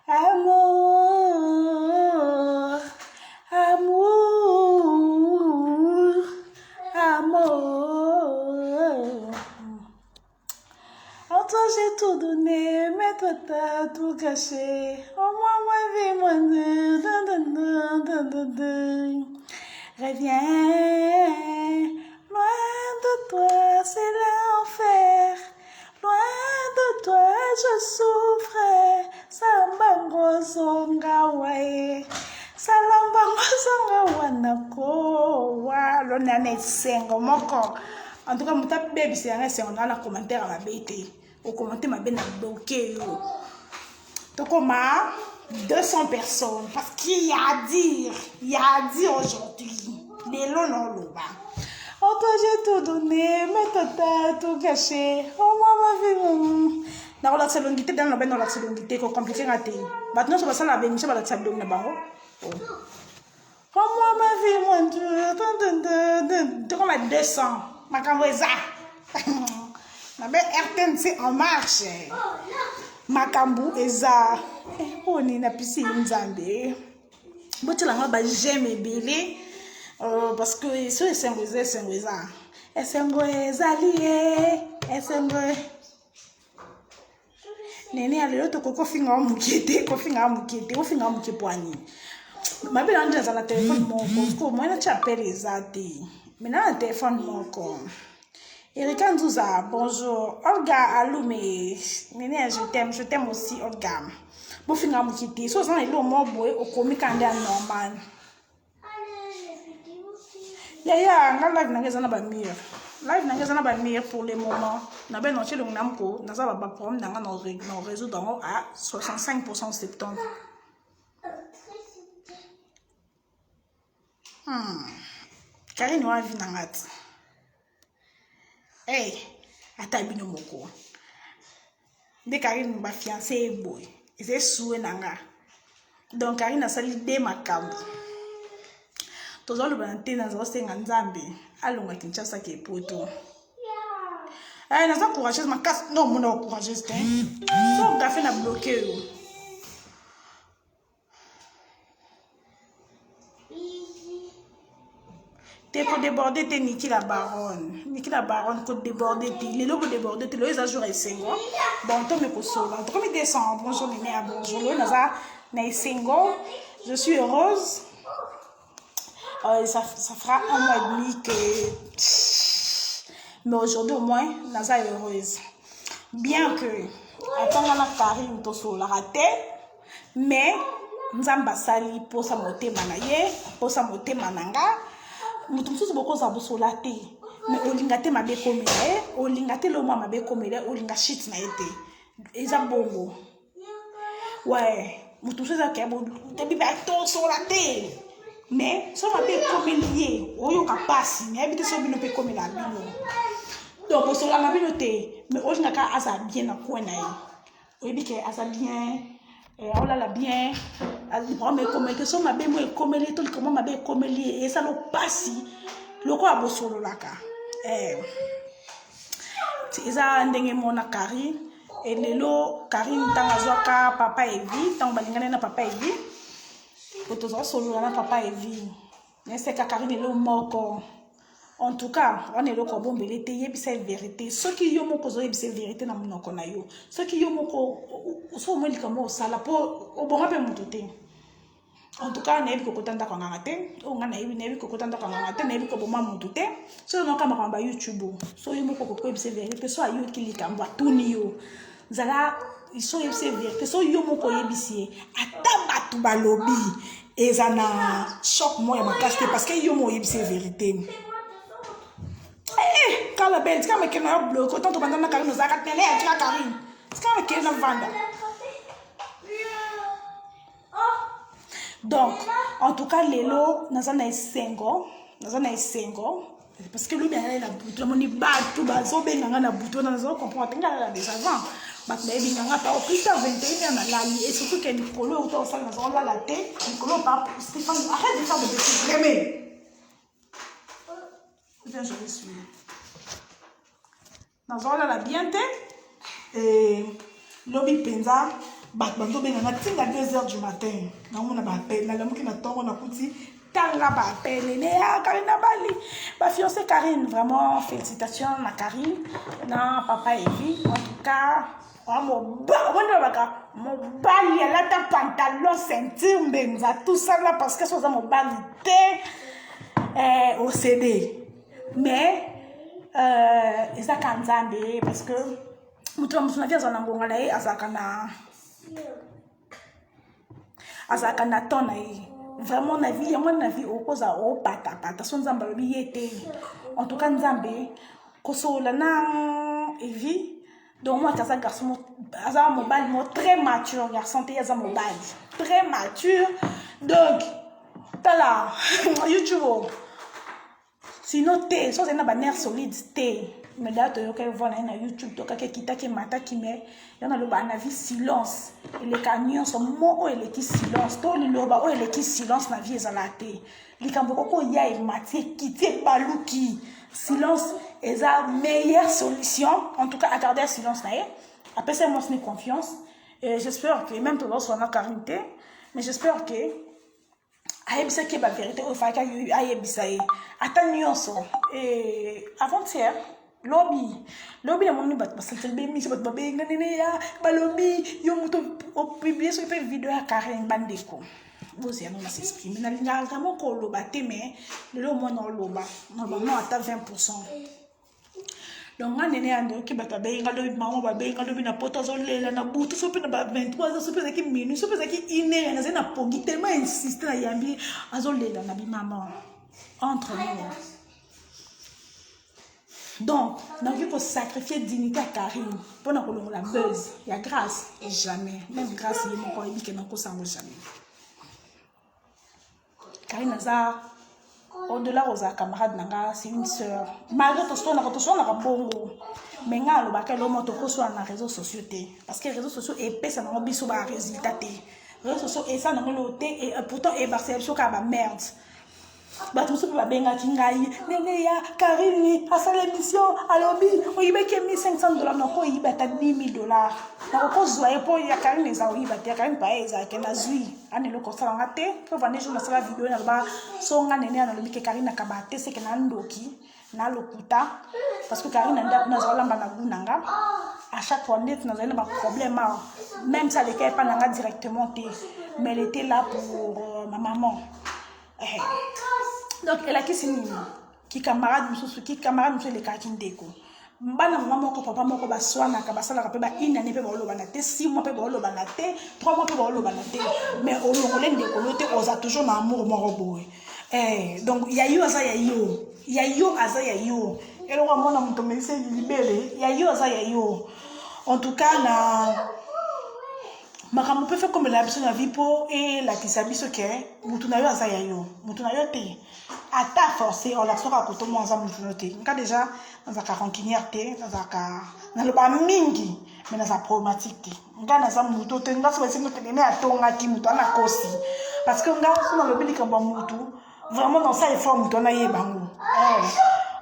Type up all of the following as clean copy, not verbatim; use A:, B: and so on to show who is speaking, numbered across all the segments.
A: Amour, amour, amour. En toi j'ai tout donné, mais toi t'as tout caché. Oh moi ma vie, moi reviens, loin de toi c'est l'enfer. Loin de toi je souffre. Sambango songa wae. Salambango songa wanako. Wa lo nane sengo moko. En tout cas, mon tape baby c'est un sengo dans la commentaire à ma bête. Au commentaire ma bête n'a bloqué yo. Donc on a 200 personnes parce qu'il y a à dire. Il y a à dire aujourd'hui. Les lots non loba. Oh toi j'ai tout donné, mais toi t'as tout caché. Oh maman vie. Dans la salonité, dans la salonité, c'est compliqué à dire. Maintenant, je vais faire la bénédiction dans la salon de Bango. Oh moi ma vie, mon Dieu. Tu comme à 200. Ma camoueza. Ma belle RTNC en marche. Ma cambou eza. On est na piscine Nzambe. Bon, tu l'as pas jamais belé. Parce que ce est Saint-Rosé. Et Saint-Rosé lié. Et Saint-Rosé. Nene ya lelo toko finga mukete, ko finga mukepwani. Mabe ande za la téléphone moko, ko moi na t'appelle ezati. Mina na téléphone moko. Erika Nzuza, bonjour. Olga Alume. Nene je t'aime aussi Olga. Bo finga mukete, so za elo mo boy okomi kande normal. Ya nga live nangeza na ba mire. Live nangeza na ba mire pour le moment. Na ben non chelo namko, na za ba problème nanga na réseau dans à 65% septembre. Karine wa vi nangat. Eh, ata bino moko. De Karine ba fiancé boy. C'est soué nanga. Donc Karine a sali de makambo. Tozo le banté na zo senga Nzambe alonga Kinshasa ke poto. Na za courageuse ma casse non mon courageuse hein. So ga fait na bloquer yo. T'es pour déborder t'es Niki la baronne pour déborder t'es les lobes déborder t'es les jours et single. Bon toi me posola. Donc me descend bonjour les mères bonjour na za na single. Je suis heureuse. Ça fera 1 mois et demi que... Mais aujourd'hui, au moins, Naza est heureuse. Bien que, attends, la Karine, Tosso la raté, mais, Nzamba sali, pour sa moté manaye, pour sa moté mananga, nous tous beaucoup ça pour laté. Mais olingate ma be komele, olingate le moi ma be komele, olinga shit na été. Et ça bongo. Ouais, nous tous ça qui a bon, t'es bien Tosso laté. Mais si on a fait comme lié, on y a passé, mais habiter sur bino comme la bino. Donc on se la binoté, mais on a qu'à asa bien à quoi naï. On dit que asa bien, on la bien, mais comme que si on a bien moi comme les tout comment m'a bien comme lié et ça le passe, le quoi a solo la ka. C'est ça ndenge mona Karine et lelo Karine tangazwaka papa Evi, tang balingana na papa Evi. Pour solo na papa Evi. Mais c'est que Karine est le mort. En tout cas, on est le bon belé c'est vérité. Ceux qui yo moko zoye c'est vérité na monoko na yo. Ceux qui yo moko so mo likamo sala po obonga pe mutote. En tout cas, nebi kokotanda kwa ngate, o nga nebi kokotanda kwa ngate, nebi ko boma mutote. So no kama kamba YouTube. So yo moko ko c'est vérité. So ayo ki likamba tuni yo. Zala iso c'est vérité. So yo moko yebisi ata batu balobi ezana choc moi ya makaste parce que yo mo yebisi vérité. Eh, quand la belle, c'est comme qu'elle a bloqué, quand on va dans la Karine, nous a raté la Karine. C'est comme qu'elle a vendu. Donc, en tout cas, les lots, nous avons un single, parce que lui, il a la bouton, on est battu, bazo, ben, on a la bouton, on a compris, on a déjà avant. Mais il y a pas au plus tard 21 ans, et surtout que Nicolas, autour de ça, nous avons la tête, Nicolas, Stéphane, arrête de faire de bêtises, vraiment. Viens, je vais suivre. Nous avons la bienté. Et Lobby penza, bando benga tinga 2h du matin. Na on a appel, na lamu qui na tongo na kuti, tanga ba appel, Karina Bali. Ba fiancée Karine, vraiment félicitations à Karine, na papa Evie. En tout cas, mon bali, elle a ta pantalon, ceinture, benza, tout ça là parce que c'est mon bali au CD. Mais ils a kanzambe parce que mutu musuna via zana ngonga na ye azaka na tona ye vraiment na vie yango na vie okoza o pata so nzamba lobi yete en tout cas nzambe kosola na Evie donc moi ça garçon aza mobile mo très mature garçon te aza mobile très mature donc tala YouTube sinon te so c'est na ba nerf solide te mais là tu as voir na YouTube to ka kita ki mata ki me yana lo ba na vie silence et les camions sont mo et les qui silence to li lo ba o les qui silence na vie ezalate likambo ko ya e mati kiti baluki silence est la meilleure solution en tout cas accorder silence na ye après ça moi c'est confiance et j'espère que même tout le soit na carité mais j'espère que ayebisa ke ba vérité o faka ayebisa ye ata nyonso et avant-hier lobby na moni bat basaltel be mi bat babe ngane ya ba lobby yo muto o publier sur vidéo ya Karine Bandeko bosi ano na s'exprimer na linga vraiment ko loba te mais le mo no loba normalement ata 20%. Donc on est ando ki bata be ngalo mama ba be ngalo bina poto zolela na butu so pe na ba 23 so pe ki minute so pe ki ine na zena pongi tellement insister na yambi azolela na bi maman entre nous. Donc, on a vu qu'on sacrifier dignité à Karine pour la buzz. Il y a grâce et jamais. Même grâce, il y a mon corps qui n'a pas jamais. Karine Naza, au-delà de sa camarade, c'est une sœur. Malgré tout ça, on a bon. Mais on a le l'homme sur les réseaux sociaux. Parce que les réseaux sociaux épaissent, ça n'a pas de résultat. Les réseaux sociaux, et ça n'a pas et pourtant, et c'est une merde. Bato so ba benga kingai nene ya Karine à sa l'émission à lobby on y met $1500 na ko y bata $10,000 na ko zoye po ya Karine za o y bata Karine pa eza ke na zui ane lo ko sala ngate ko vane jo na sala vidéo na ba so nga nene na lobby ke Karine ka ba te se ke na ndoki na lokuta parce que Karine nda na zola mbana gunanga à chaque fois net na zana ba problème même ça les pas nanga directement mais elle était là pour ma maman. Donc elle a qui signé qui camarade les kakine deko bana maman ko papa moko ba swana ka basala ka pe ba ina ne pe ba oloba na te 6 mois pe ba oloba na te 3 mois pe ba oloba na te mais au longolé ndeko lote oza toujours na amour moko boy donc yayo aza yayo aza yayo elo kwa mona mto mese libere yayo aza yayo en tout cas na makambo peut faire comme la personne a vie pour et la kisabiso ke mutu na yo aza yayo mutu na yo te ata forcé on la sera koto mo ensemble mutu nka déjà dans ka rancunière te dans ka na le ba mingi mais dans sa problématique te nka na za mutu te nga so singo te ne atonga ki mutu ana kosi parce que nga so na le bilika ba mutu vraiment dans ça effort mutu na ye bango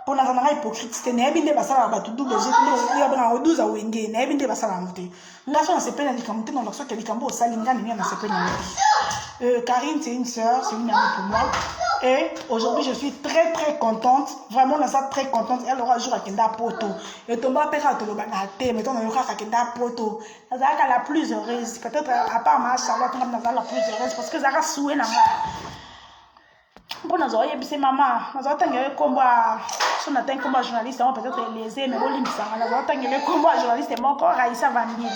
A: pour na zana hypocrite te ne binde basala ba tu double je ya bana 12 a wenge ne binde basala mutu nga so na se pena likambo dans l'action que likambo salinga ni na se pena Karine c'est une sœur, c'est une amie pour moi et aujourd'hui je suis très très contente vraiment na ça très contente elle aura jour à kenda poto et tomba pera to ba na te mettons na yoka kenda poto azaka la plus heureuse peut-être à part ma Charlotte na la plus heureuse parce que zaka soué na bon nazoye bise maman nazotangela komba so na tank komba journaliste on peut-être les mais bolimbisa nazotangela komba journaliste moko Raissa Vambili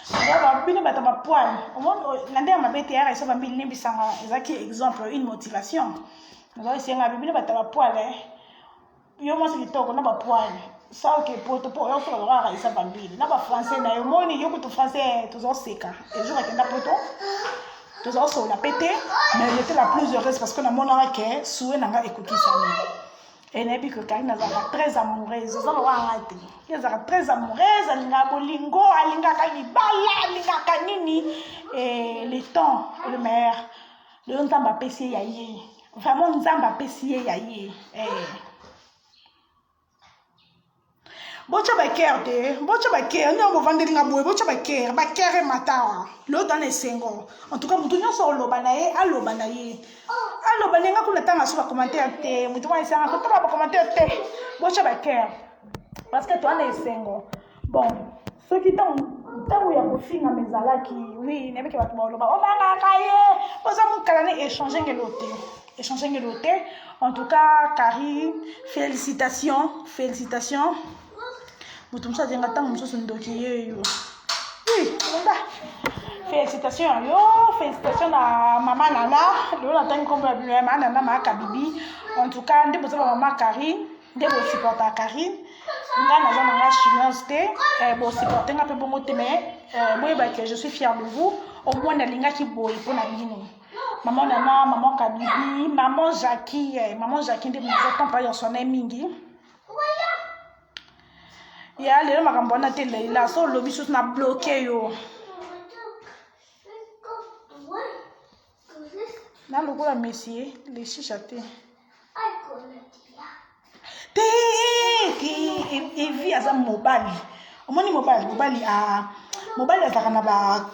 A: donc bino bata ba poil au moins l'année ma bête Raissa Vambili limbisanga ezaki exemple une motivation nazoye senga bino bata ba poil yo mo se kitoko na ba poil ça que poto po yo so la Raissa Vambili na ba français na yo moni yo ko français to zo seka et jour akenda poto tous on l'a pété mais elle était la plus heureuse parce que na mona ke soué nanga écouter ça et n'a que Karine a très amoureuse ça va arrêter elle est très amoureuse alinga bolingo alinga kanibala alinga kanini et le temps le meilleur le nzamba pesi yaye vraiment nzamba pesi yaye Bocha baker te, bocha baker, non vendre nga boy, bocha baker et mata. L'autre dans les sengo. En tout cas, mutu nyonso lobanaye, alobanaye. Alobanaye nga kuna tanga sur commentaire te, mutu wa isanga ko ba commentaire te. Bocha baker. Parce que toi les sengo. Bon, ceux qui t'ont ya kofinga mezalaki, oui, nebe ke batuma loba. O banga kaye, poza mu kalane échanger ngelote. Échanger ngelote. En tout cas, Karine, félicitations, félicitations. Mutumsa jenga tang muso sundoki yo. Oui, félicitations yo, félicitations à maman Nana, le la tang comme maman Nana ma Kabibi. En tout cas, ndé boza maman Karine, ndé bo supporter Karine. Nga na zana nga chinoise te, bo supporter nga pe bongo te mais moi ba que je suis fière de vous. Au moins na linga ki boy pour na bino. Maman Nana, maman Kabibi, maman Jackie ndé mo temps pas yo sonné mingi. Ya lelo makambo na te leila so lobi sus na bloqué yo na lokola messier les chicha te evi aza mobali omoni mobali azaka na ba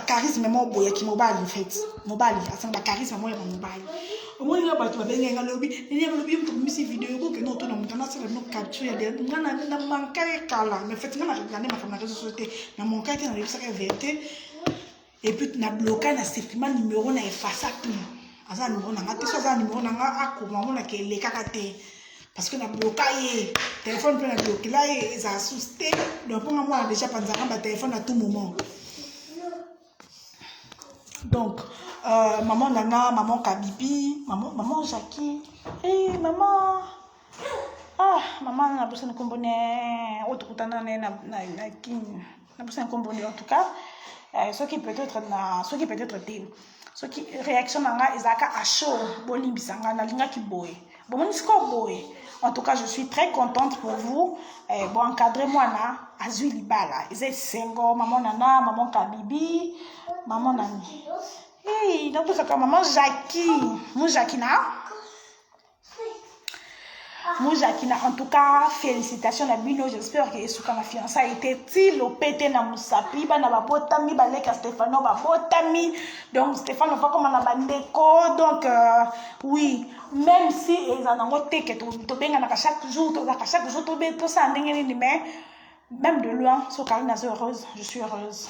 A: charisme mo boya ki mobali en fait mobali azaka ba charisme mo ya mobali omoni na bato babenga lobi mtu misi video ko ke no to na mutana sala no capture ya de ngana na manka kala mais fait ngana regarder ma caméra réseaux sociaux na manka te na lebisa ka vérité et puis na bloquer na supplément numéro na effacer tout aza numéro na ngate so aza numéro na nga akoma mona ke le kakate parce que na bloquer téléphone peut na bloquer là ils a assusté donc pour moi déjà panzaka ba téléphone à tout moment. Donc, maman Nana, maman Kabibi, maman Jackie, et maman. Ah, maman n'a pas besoin de componer. Autre que t'en as n'a besoin de componer en tout cas. Ce qui peut être dit. Ce qui réaction nanga ezaka à chaud, boli bisanga na linga ki boy. Bon, mon score boy. En tout cas, je suis très contente pour vous. Bon, encadrez-moi na Azui Libala. Ils sont single, maman Nana, maman Kabibi, maman Nani. Hey, donc ça comme maman Jackie. Mon Jackie na. Mon Jackie na. En tout cas, félicitations à Bino. J'espère que ce ma fiançailles était il au pété na musapi, ba na babotami, ba leka Stéphano babotami. Donc Stéphane va comme na bandeko. Donc oui. Même si ils en ont été que tu benga chaque jour tu ben tout ça mais même de loin so Karine est heureuse, je suis heureuse.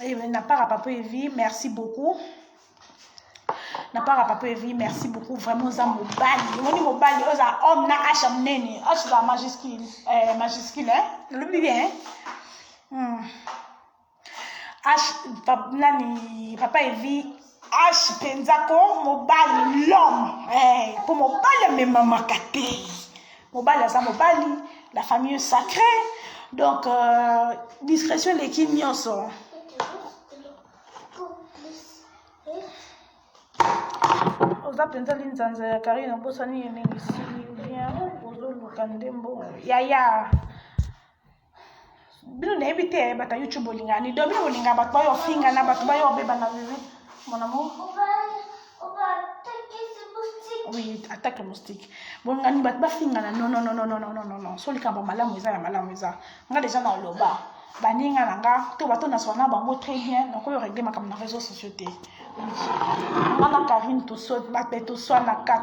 A: Et n'a pas à papa Evie, merci beaucoup. N'a pas à papa Evie, merci beaucoup vraiment za mobali oza homme na h mnene h la majuscule hein le bien h nani papa Evie H penzako mobali l'homme pour mobali mais maman kate mobali ça mobali la famille sacrée donc discrétion les qui nyonso oza penza linzanza ya Karine bosani yenengisi bien ozo lukandembo ya bino na ebite bata YouTube lingani do bino linga bato bayo finga na bato bayo beba na vivi. Mon amour. Oui, attaque le moustique. Bon, on a pas fini. Non. Sur les camps, malamu eza. On a déjà dans le bas. Baninga nanga, tout bateau na sona bango très bien. Donc on régler ma comme dans réseaux sociaux. On a Karine tout saute, batte tout soit na ka.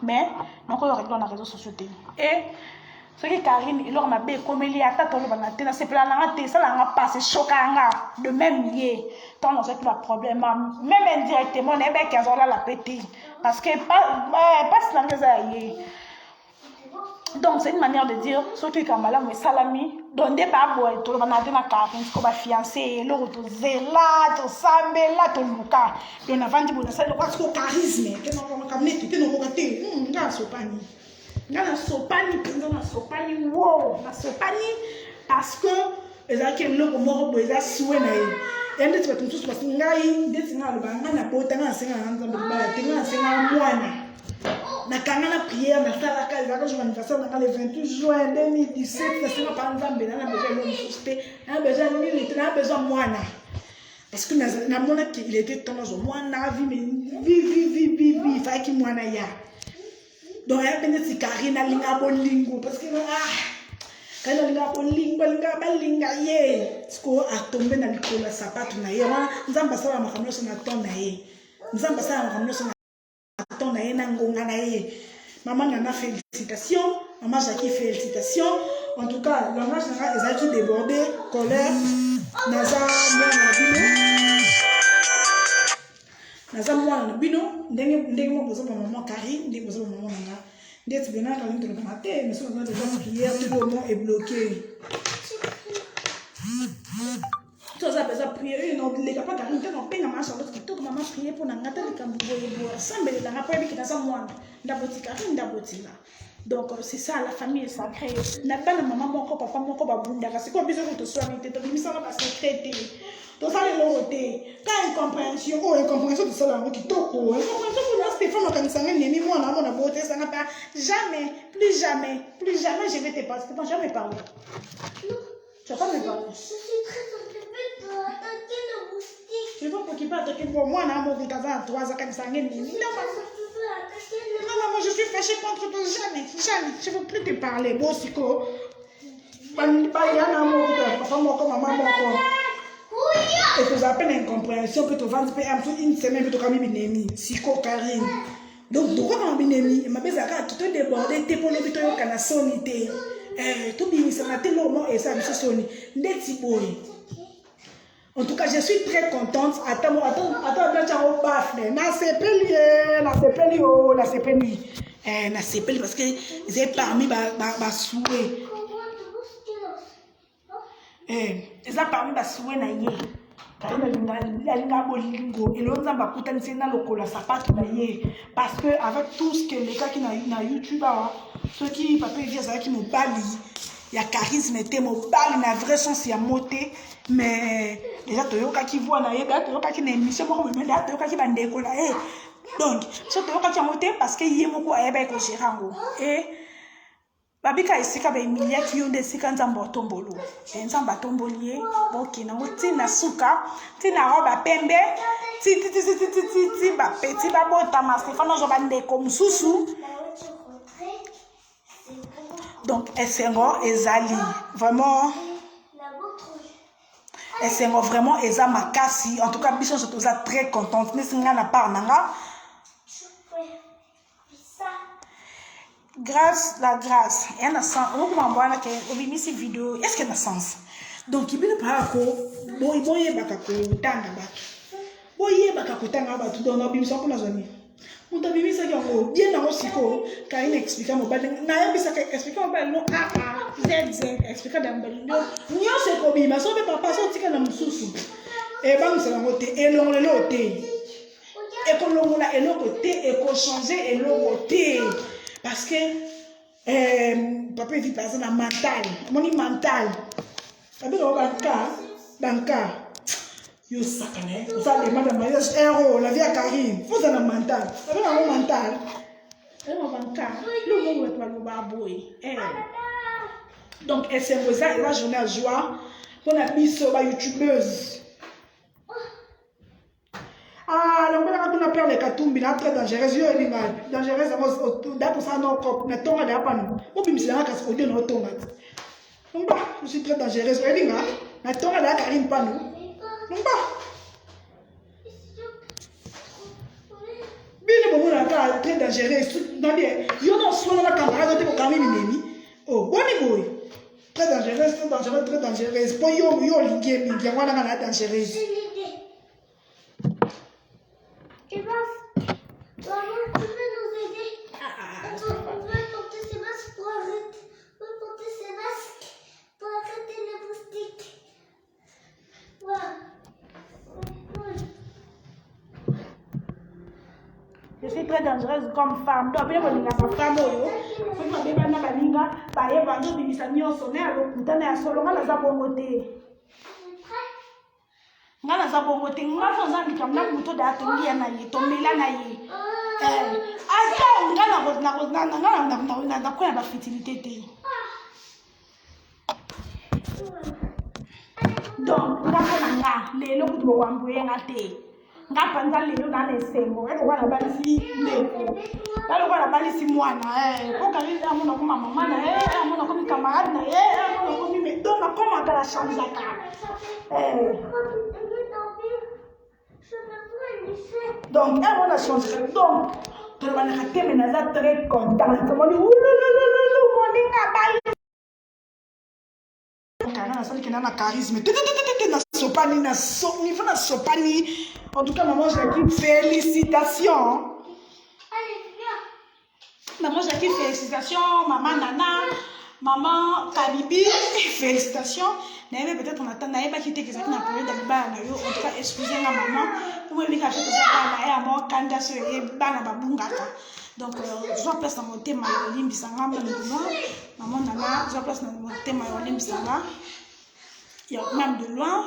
A: Mais donc on régler dans réseaux sociaux. Et ce qui Karine, il m'a bé comme il y a tant de banalité, c'est pas la ça n'a pas c'est choquant de même lié. Tant on sait que le problème, même indirectement, on est bien qu'ils ont la pété parce que pas si l'anglais donc c'est une manière de dire ce qui est kamala mais salami donc des baboues tout le monde a dit na Karine qu'on va fiancer l'autre tout zéla tout sambela tout luka et on a vendu bon ça le quoi ce charisme que non on camné tu non regarder nda sopani na sopani wow na sopani parce que ezaki mloko moko boza suwe na ye ende tu tout parce que ngai desinga le banga na bota na senga na nzambe ba tenga na senga mwana na kanga na prière na sala ka ezaka jour anniversaire na le 28 juin 2017 na senga pa nzambe na besoin de souster na besoin de minute na besoin mwana parce que na mona qu'il était temps dans mwana vie mais vie faki mwana ya Donc, il y a des Karine à linga bolingo parce que quand on linga bolingo, linga ye. Ce qu'on a tombé dans le col, ça pas tout naïe. Nous avons passé à ma famille sur notre ton naïe. Nous avons passé à ma famille sur notre ton naïe, nangonga naïe. Maman Nana, félicitations. Maman Jackie, félicitations. En tout cas, le match a été débordé, colère. Naza, moi, bino, ndenge mo bozo pour maman Karine, ndenge bozo pour maman Nana. Ndenge tu viens quand même de matin, mais sur le prière, tout le monde est bloqué. Tout ça, besoin prier, non, les gars pas Karine, t'as non peine à marcher l'autre qui tourne, maman prier pour n'angata les cambouyés boire, sans belle la rapport avec dans un mois, d'aboti Karine, d'aboti là. Donc c'est ça, la famille est sacrée. N'a pas de maman, mon papa, mon papa, c'est quoi besoin de te soigner, tu te dis ça va passer traité. Tout ça les lotés. Quand incompréhension, incompréhension de ça là, qui toque, incompréhension pour Stéphane, quand il s'en est mis, moi, on a beauté, ça n'a pas jamais, plus jamais, je vais te passer, Stéphane, jamais parler. Tu vas pas me parler.
B: Je suis très occupée pour attaquer le moustique.
A: Tu vas pas t'occuper d'attaquer pour moi, on a mon gars à 3 ans, quand il s'en est mis. Non, maman, je suis fâchée contre toi, jamais, je ne veux plus te parler. Bon, c'est quoi? Il y a un mot, papa, mon corps, maman, mon corps. Et que j'appelle incompréhension, que tu vas une semaine, que tu vas me bien Siko Karine. Donc, tu vas me bien aimer. Ma belle, tu te débordé, tu es pour le but de la sonité. Tu bien, ça m'a tellement moment et ça me sonné. En tout cas, je suis très contente. Attends, au baf. Na sepeli parce que j'ai parmi ma souhait. Ils ont parmi ma souhait na ye. Parce que avec tout ce que les gars qui na YouTube, ceux qui papier qui me balient, il y a charisme et mon bal, il y a vrai sens, il y a moté, mais déjà Toyoka qui voit na yega, Toyoka qui n'a émission, mais là Toyoka qui va décoller. Donc, c'est Toyoka qui a moté parce que y a beaucoup à ébé que j'ai rango. Et babika isika ba emilia ki yonde sika nzamba tombolo. Et nzamba tombolier, ok na ngoti na suka, ti na roba pembe, ti ba petit ba bota ma Stéphane jo ba ndeko mususu. Donc, Essengo et Zali, vraiment, Essengo vraiment, Eza Makasi. En tout cas, Bichon, je suis très contente. Mais si on n'a pas, grâce, la grâce. Il y a un sens. On va voir cette vidéo. Est-ce qu'il y a un sens? Donc, il y a un peu de on t'a mis ça bien dans aussi quand il explique mon bal na ça explique mon bal non z explique dans bal non nyo se ko bi ma so be papa so tika na mususu e ba musala ngote e longo le loté e ko longo la e longo té e ko changer e longo té parce que papa vit passer na mental moni mental papa do banka yo sakane vous allez madame mariage héros la vie à Karine vous avez un mental vous avez un mental le monde est pas le baboui donc c'est pour ça la journée à joie pour la biso ba youtubeuse donc on a perdu les katumbi là très dangereuse yo est dangereuse pour ça non cop mais tonga de pas nous on bimisi na ka se no tonga donc je suis très dangereuse elinga na tonga de Karine pas nous bien bon on a très dangereux dans les yo non soit la camarade de quand même nemi oh boni boy très dangereux pour yo lingue mingi wana na dangereux
B: tu peux nous aider on va porter ses masques pour arrêter les moustiques.
A: Je suis très dangereuse comme femme. Donc, bien, on a pas femme. On a bien na balinga, ba ye ba do bimisa nyonso ne alo kutana ya solo ngala za bongote. Ngala za bongote, ngala za ndikamna muto da tongia na ye, tomela na ye. Asa ngala na kwa ba fertilité te. Donc, ngala nga lelo kubo wambuye ngate. ngapanda lelo na lesengo wana balisi ndeko wana balisi mwana ko Karine amona ko mama na amona ko camarade na amona ko medona comment la change donc elle on a changé donc tout le monde a été mais très content comment dit moninga bali Karine ça qui na charisme na sopani na so niveau na sopani en tout cas maman Jackie félicitations maman Jackie félicitations maman Nana maman Kabibi félicitations mais peut-être on attend n'avait pas quitté que ça n'a pas eu d'alibana en tout cas excusez-moi maman ou même quand je faisais ça là et à moi quand je suis bana babungaka donc je dois place dans mon thème limbisanga maman Nana je dois place dans mon thème limbisanga il y a même de loin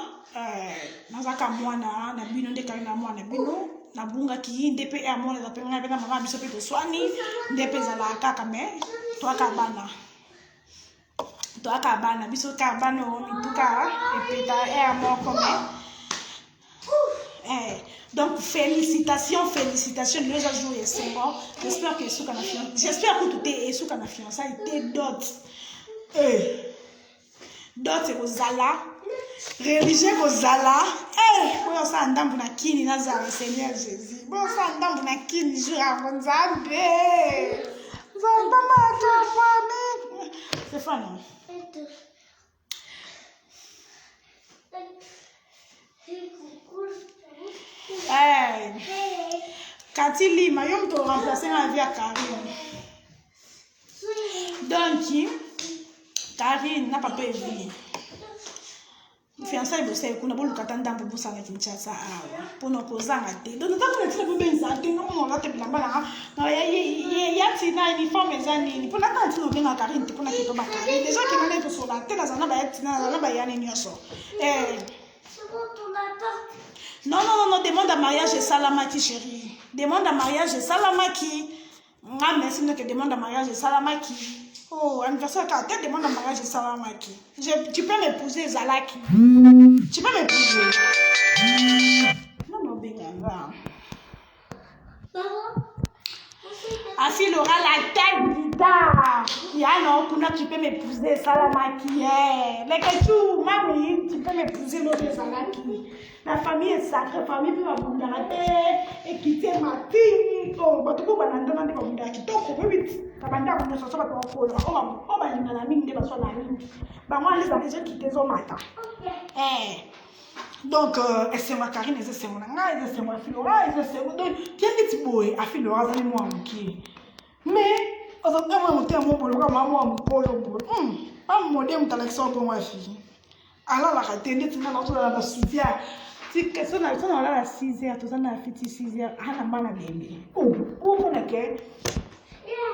A: nazaka mwana na bino ndeka na mwana bino na bunga ki ndepe e amona za penga pena mama biso pe to swani ndepe za la kaka me to aka bana biso ka bana o mituka e peta e amor comme donc félicitations le jour est seulement j'espère que Suka na fiancé j'espère que tout est Suka na fiancé était dot dot et ozala religieux kozala boyo sa ndambu na kini nazala Seigneur Jésus boyo sa ndambu na kini jour à Nzambe Nzamba quelle famille c'est fun non Katili mayom to remplacer la vie à Karine donc Karine n'a pas pu venir fiançailles bossé kuna bolu katanda mbubu sana Kinshasa awa pono kozanga te donc ntango na tina bubenza te ngamo ngata bilamba na ya tina uniforme ezani ni pona ta tina benga Karine te pona keto ba Karine déjà que nana to sola te na zana ba ya tina na ba ya ni nyoso non demande à mariage et Salamaki chérie demande à mariage et Salamaki merci donc demande à mariage et Salamaki. Oh, anniversaire quand tu demandes un mariage de Salamaki. Tu peux m'épouser Zalaki. Tu peux m'épouser. Non, Benganga. Afi Laura la tête guitare. Non, tu peux m'épouser Salamaki. Mais que tu, mamie, tu peux m'épouser l'autre Zalaki. La famille est sacrée, famille peut m'abondare et quitter ma fille. Oh, bah tu peux m'abandonner de m'abondare. Tu peux vite. Kabanda ko so ba to ko o ba ngala mingi ba so la mingi ba moi les déjà quitter zo mata donc c'est moi Karine c'est moi nga c'est moi Flora c'est moi donc tiens petit boy a Flora za moi muki mais ozoka moi muté mo bolo ka moi mo polo bo pas modé mutalaxon ko moi fille ala la katende tina na to la soutien si question na so na la 6h to na fiti 6h ana bana bembe ko na ke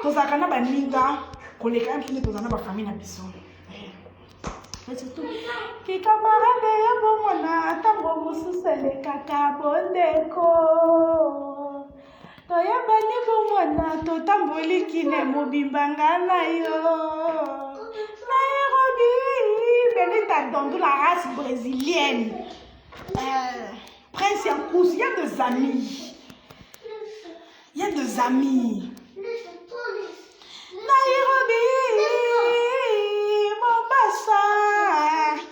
A: tozaka na baninga koleka mpine tozana ba famille na biso ki camarade ya bomona tango mosusu elekaka bondeko toyebani bomona totamboli kine mobimbanga na yo Nairobi Benita Dondo la race brésilienne Prince Yankous, il y a des amis Nairobi, Mombasa,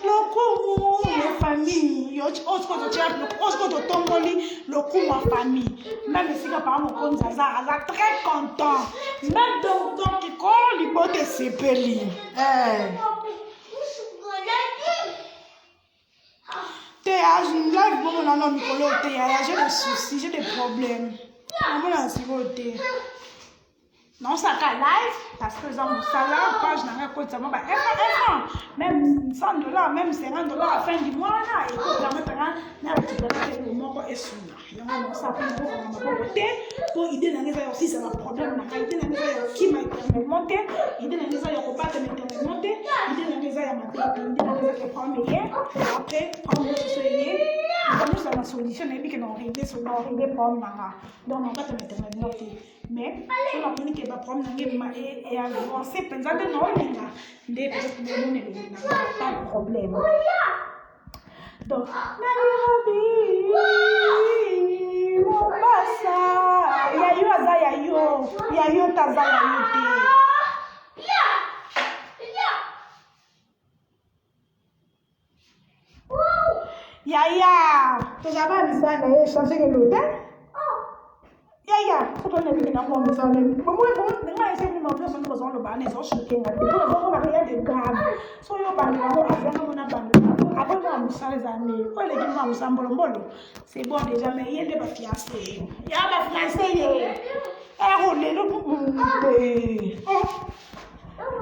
A: Lokumu, ma famille. Osco Tomboli, Lokumu, ma famille. Même si le parent me Zaza, elle est très content. Même donc, il colle, il peut se séparer. J'ai des soucis, j'ai des problèmes. Non, ça va live parce que j'ai mon salaire, page n'a rien côté ça m'a même $100, même $50 à la fin du mois là, et pour la mettre là, tu peux faire le mot et sous là. Il y a ça pour idée dans les aussi ça va problème la qualité dans les qui m'a monté, idée dans les ailleurs pas te mettre monter, idée dans les ailleurs ma tête, idée dans les ailleurs prendre rien, après prendre ce soyez, comme ça la solution et puis que non régler sur non régler problème là. Donc on va te mettre monter. Mais on a pris que va prendre et avancer pensant que non il y a des pas de problème. Donc Nairobi Mombasa. Yayo aza yayo. Yayo taza yayo te. Yaya, tu jamais vu ça, mais changer que l'autre. Yaya, faut qu'on ait vu dans mon maison. Moi, j'ai vu mon maison, nous avons le ban, ils ont choqué. Nous avons rien de grave. So, yo ban, on a fait mon ban. Après, on a mis ça les années. Oh, les gens ont mis ça en bolomolo. C'est bon déjà, mais il y a des fiancés. Il y a des fiancés. Eh, on est là pour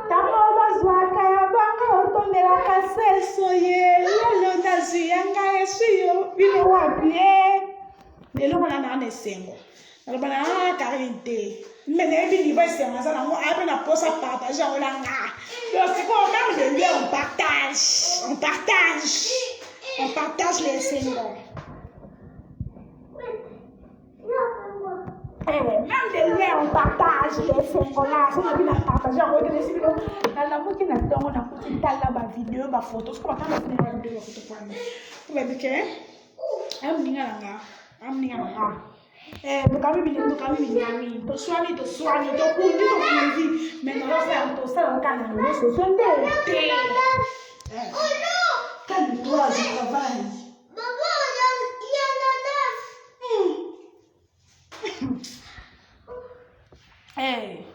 A: Tamoba zwaka ya banga otondela kaseso ye lelo ndazi yanga yesuyo bino wapie lelo mwana na nesengo alobana karinte mene ebi niveau esenga za nango ape na posa partage yango na nga yo siko même le lien on partage les sengo. Même des liens, on partage les symboles-là. Si on a partagé, on va dire que dans la boucle, on a fait une vidéo, une photo. Ce qu'on va faire, c'est une vidéo, une photo. Vous voyez que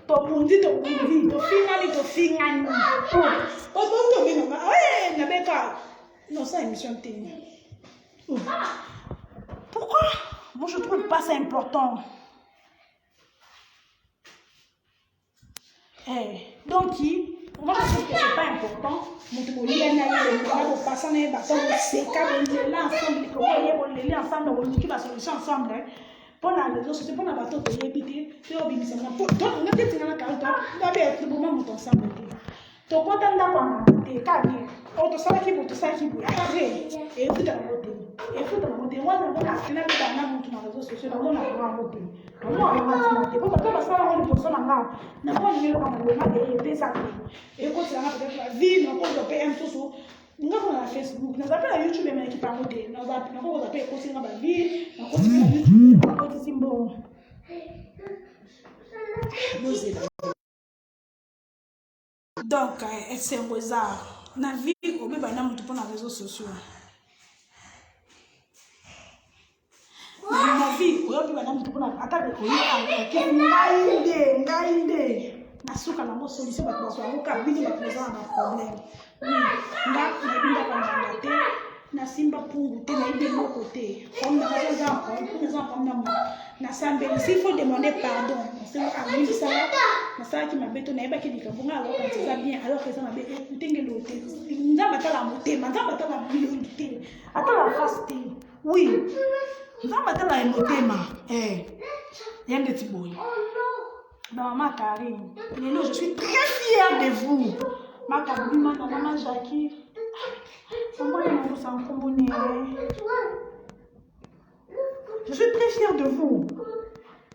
A: to pundi to fingali. Non, ça émission télé. Pourquoi? Moi, je trouve pas ça important. Donc, moi, je trouve que c'est pas important. Mon ensemble. Pour la réseau, c'est pour la bateau de l'ébité, c'est au bimisa. Pour toi, on a peut-être dans la carte, tu dois être le moment où tu ensemble. Tu peux t'en avoir un cabinet. On te sait qui pour te sait qui pour arrêter. Et écoute la moto. Écoute la moto. Moi, je vois la finale de la montre dans les réseaux sociaux. Dans mon avoir moto. Moi, on va se monter. Pour que ça soit une personne en garde. N'a pas de nom de la et ça. Et quand tu as peut-être la vie, on peut payer un sous. Nous avons Facebook, nous avons la YouTube qui parle de nous avons appelé aussi dans la vie, nous avons YouTube, nous avons aussi bon. Donc, c'est un hasard. La vie, on peut pas nous pour les réseaux sociaux. La vie, on peut pas nous pour la attaque de ngaïde. Nasuka na mo solution ba kwa ngoka bidi ba présent na problème. Nga na kanga te na simba pungu te na ibe moko te. Comme na raison comme na sambe il faut demander pardon. C'est à lui ça. Na ça qui m'a beto na iba ki dikabunga alors quand ça bien alors que ça m'a bé écouter ngelo te. Nzamba tala motema, nzamba tala bilongi te. Atala face te. Oui. Nzamba tala motema. Yande tiboy. Dans ma Karine, je suis très fière de vous. Ma Karine, ma maman Jackie. Je suis très fière de vous.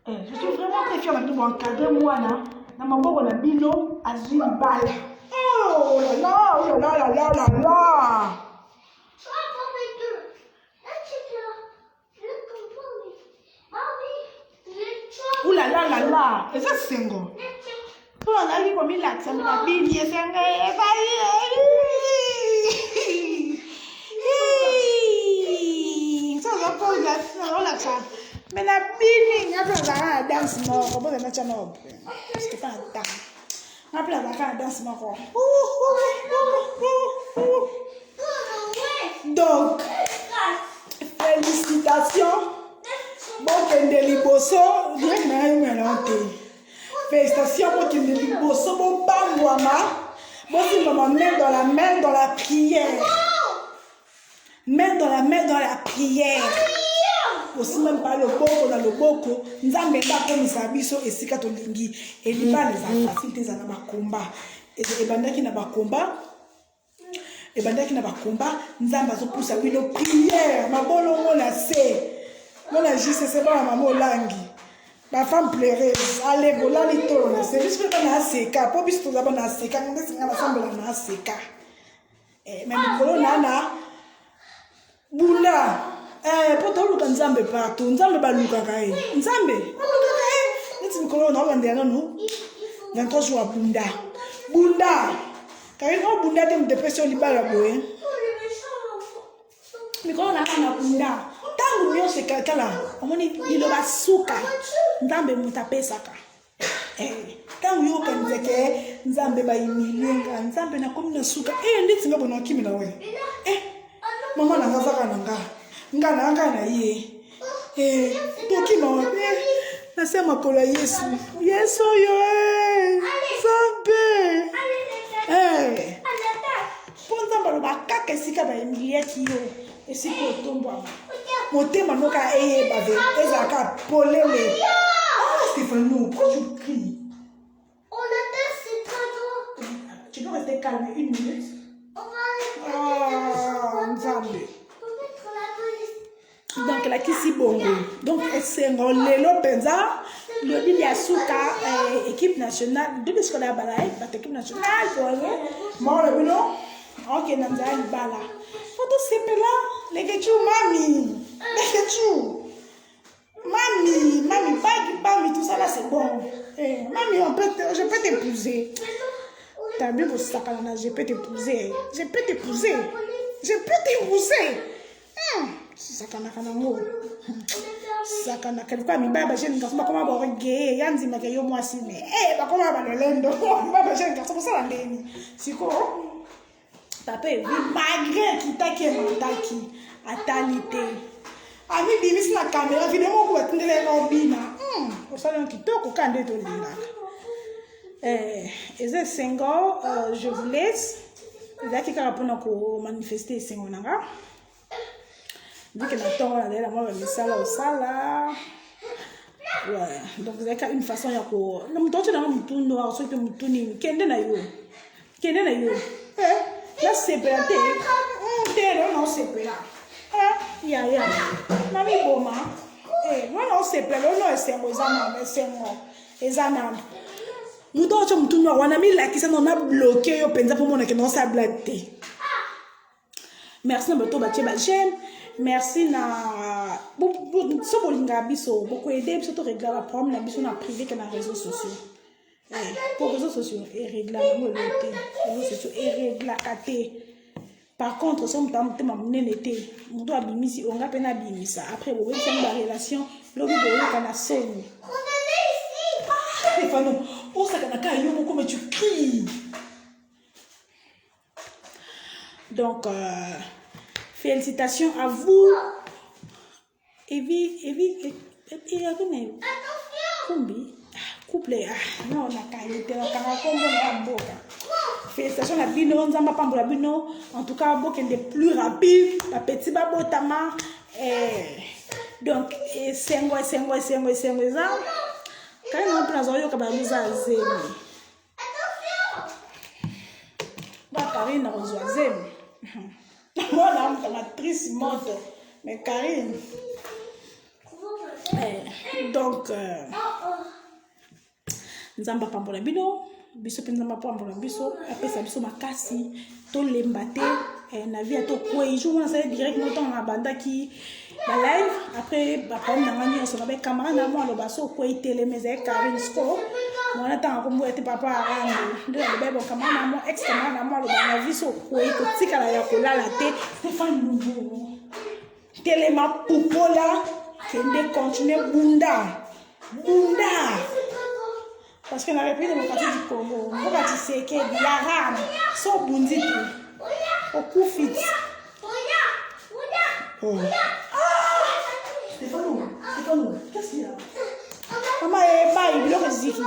A: Je suis vraiment très fière de vous. Encadrez-moi là. Dans ma boue, on a bino à Zilbal. Oh là là, oh là là là là là. Ouh là là là là, et ça c'est single. Pour on a vu comme il a ça m'a bien dit c'est un ça va pas la ça. Mais la bini n'a pas la danse mort, on peut mettre en parce que pas un temps. On peut la danse mort. Donc félicitations. Bon, Kendeliboso, félicitations, bon, Kendeliboso, bon, Bangwama. Bon, si maman, main dans la prière. Main dans la prière. Aussi, même pas le boko, dans le boko. Nous avons mis comme Isabiso et Sikatolingi. Et les balles, les facilités, ça n'a pas combat. Et les bandes qui n'a pas combat. Et les bandes qui n'a pas combat. Nous avons poussé à une prière. Ma bonne, on a c'est. Mon agis, c'est pas ma maman langue. Ma femme pleurait. Allez, voilà les tours. C'est juste que on a seka. Pour bis tout d'abord on a seka. On dit qu'on a semblé on a seka. Mais le nana, boula. poto luka nzambe partout nzambe baluka kai nzambe neti mikolo na bande non 23 jours bunda bunda kai no bunda te depression libala boye mikolo na bunda tangu yo se kala omoni lilo basuka nzambe mutapesaka tangu yo kanzeke nzambe ba imilenga nzambe na komi na suka ndeti ngabo na kimi na we mama na ngazaka nanga ngana ngana ye tokima wapi nasema kola Yesu yo nzambe ponza mbalo bakaka esika ba emiliaki yo esika otombwa motema noka eyeba ve ezaka polele Stéphano, pourquoi tu cries?
B: On attend, c'est trop tôt.
A: Tu peux rester calme 1 minute.
B: On va aller.
A: Nzambe.
B: On va mettre la police.
A: Donc la kisi bongo. Donc c'est lelo penza le Bilia Souka équipe nationale de l'escola balaye bat équipe nationale voyez. Bon le bino. OK nanza bala. Photo c'est là les getu mami. Les getu. Mami, pas tout ça là c'est bon. Mami, je peux t'épouser. T'as vu vos sacanana, je peux t'épouser. Je peux t'épouser. Sacanana mo. Sacanana quelqu'un mi baba jeune garçon comment ba reggae yanzi maka yo moi si mais ba comment ba lendo. Baba jeune garçon ça la ndeni. Siko. Papa malgré qui t'a qui mentaki atalité. Ami bimis na caméra vidéo ko batindele no bina osala kitoko kande to linga eze sengo je vous laisse zaki kaka pona ko manifester sengo nanga vu que na tongo na dela moi misala osala ouais donc zaka une façon ya ko na mtoto na mtundo wa so pe mtuni kende na yo là c'est pété terre non c'est pété ya mami boma non se plelo no esengo ezana muto cho mtuno wana mi lakisa no na bloqué yo penza pour mona ke non sa blaté merci na bato ba tcheba j'aime merci na so bolinga biso beaucoup aider biso to régler la problème na biso na privé que na réseaux sociaux pour réseaux sociaux et régler le réseaux sociaux et régler katé. Par contre, si on t'a été, on doit bimisi, on a peine à bimisa. Après, vous voyez, c'est une relation, l'homme de la scène.
B: On est ici.
A: Stéphano, oh, ça canaka, yo, comment tu cries. Donc, félicitations à vous. Evie, Kumbi, couple, non, on a qualité, on a combo, on a boca. Félicitations à Bino, Nzamba Pambola Bino. En tout cas, beaucoup de plus rapide. La petite babotama. Donc, sengo. Quand on place au yoka baluza zemi. Bah, Karine a reçu zemi. Moi, la matrice monte. Mais Karine. Donc, Nzamba Pambola Bino. Biso penza mapambola biso apesa biso makasi to lembate na via to kweju on ça direct montant na banda ki la live après ba pam na ngani on se ba camera na mo lo baso ko itele meze Karine sco on attend ko mo ete papa ango de la bebo camera na mo ex camera na mo lo ba na viso ko iko tika la ya ko la te Stéphane nouveau tele ma pupola kende continuer bunda parce que la République démocratique du Congo, on va dire que il y a rame, so bundi au coup fixe. Stéphano, qu'est-ce qu'il y a? Maman est pas, il bloque le ziki.